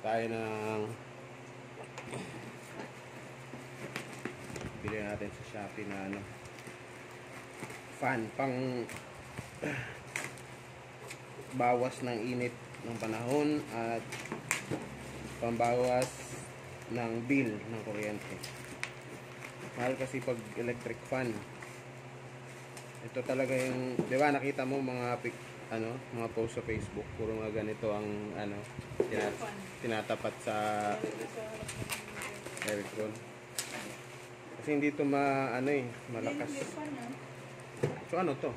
tayo ng bili natin sa Shopee na ano, fan pang bawas ng init ng panahon at pambawas ng bill ng kuryente. Mahal kasi pag electric fan. Ito talaga yung, 'di ba, nakita mo mga mga post sa Facebook, puro mga ganito ang tinatapat sa aircon. Kasi hindi to malakas. So ano to?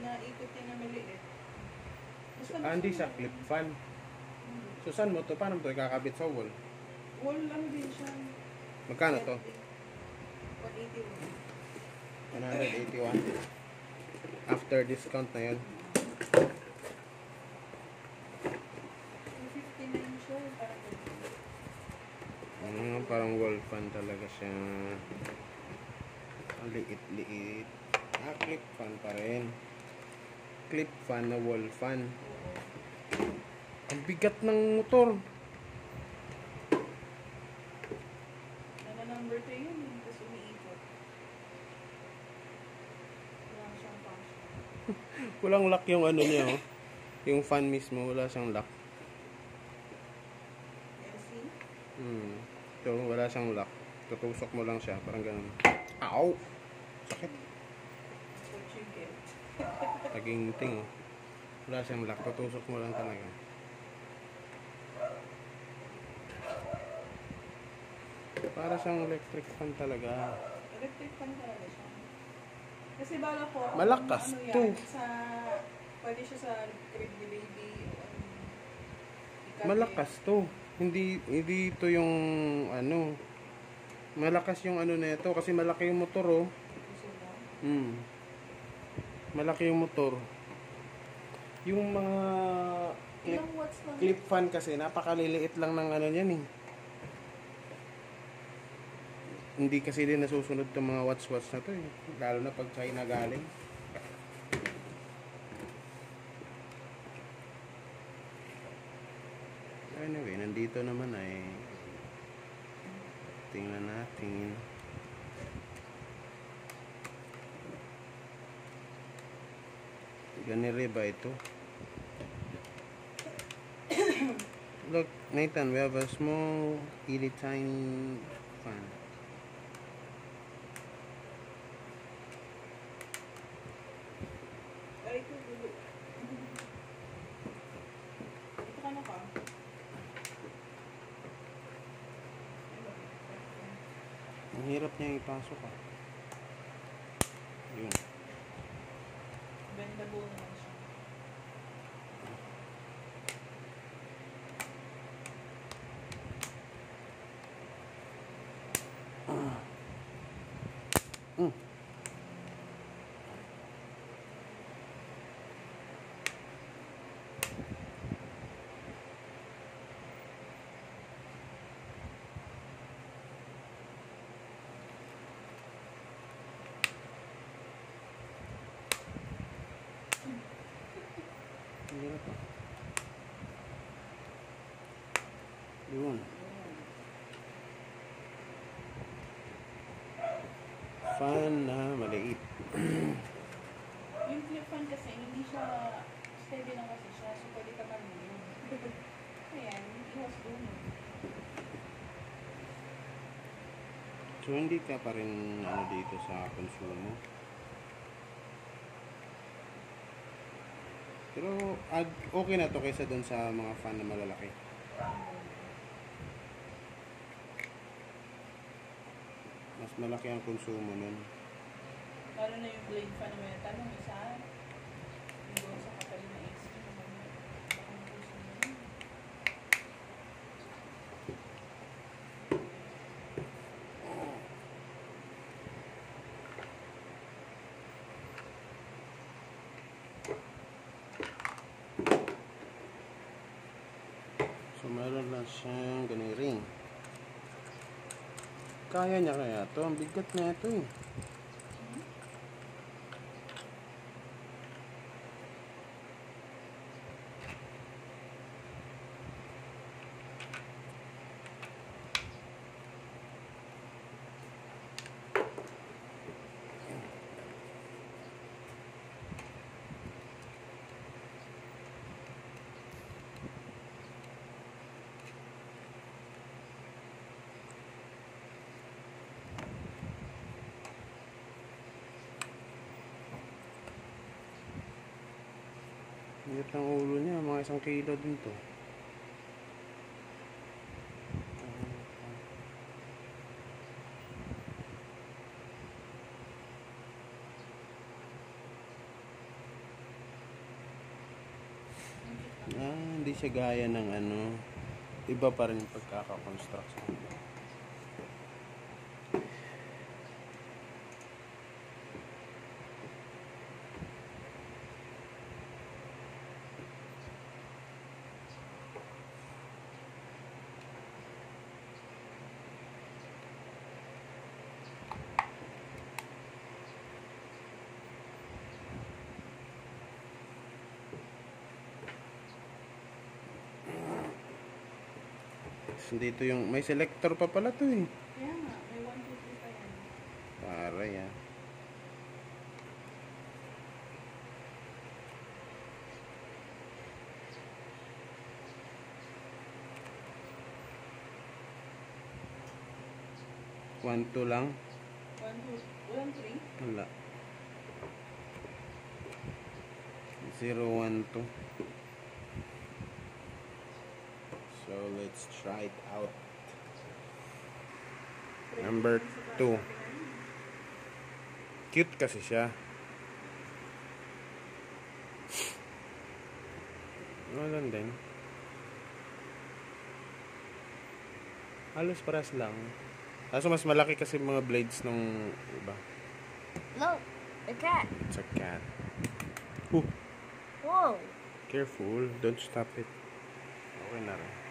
Naikutin na maliit. Hindi sa clip fan. So saan mo to? Paano mo to ikakabit sa wall? Wall lang din siya. Magkano to? 181. 181. After discount na yun. 259 siya. Parang wall fan talaga siya. Ang liit-liit. Clip fan pa rin. Clip fan na wall fan. Ang bigat ng motor. Number 2 yun. Tapos umiikot. Wala siyang passion. Walang lock yung ano niya, oh. Yung fan mismo, wala siyang lock. LC? Ito, wala siyang lock. Tutusok mo lang siya, parang ganun. Ow! Sakit. What you get? Taginting, oh. Wala siyang lock, tutusok mo lang talaga. Para siyang electric fan talaga. Electric fan talaga siya. Kasi bala ko, malakas to. Pwede siya sa crib ni baby. Malakas to. Hindi ito yung malakas yung na ito kasi malaki yung motor, oh. Malaki yung motor. Yung mga clip fan kasi napakaliliit lang ng niyan, eh. Hindi kasi din nasusunod itong mga watts na to, eh. Lalo na pag China galing. Anyway, nandito naman ay tingnan natin. Ganire ba ito? Look, Nathan, we have a small, itty tiny fan. Ay, ito dulo. Ito ka na ka? Ang hirap niya ipasok, ah. Yun. Bendable naman siya. Ang hirap, ah. Yun. Fan na maliit. Yung flip fan kasi, hindi siya steady lang kasi siya. So, pwede ka marunong. Ayan, ihas doon. So, hindi ka pa rin dito sa konsumo. Pero, okay na to kaysa dun sa mga fan na malalaki. Mas malaki ang konsumo nun. Lalo na yung blade fan na may tanong isa. Yung doon sa kapalin na AC. So, meron lang siyang ganiring. Kaya niya kaya to? Ang bigat na ito, eh. Liit ng ulo niya, mga 1 kilo din to. Hindi siya gaya ng ano, iba pa rin yung pagkaka-construction. Dito yung, may selector pa pala to eh. Kaya nga, may 1, 2, 3 pa yan. Para yan. One, two lang? 1, 2, 3? Wala. 0, 1, 2. So, let's try it out. Number 2. Cute kasi siya. Ano din? Halos paras lang. Kaso mas malaki kasi mga blades nung iba. Look, a cat. It's a cat. Whoa. Careful. Don't stop it. Okay na rin.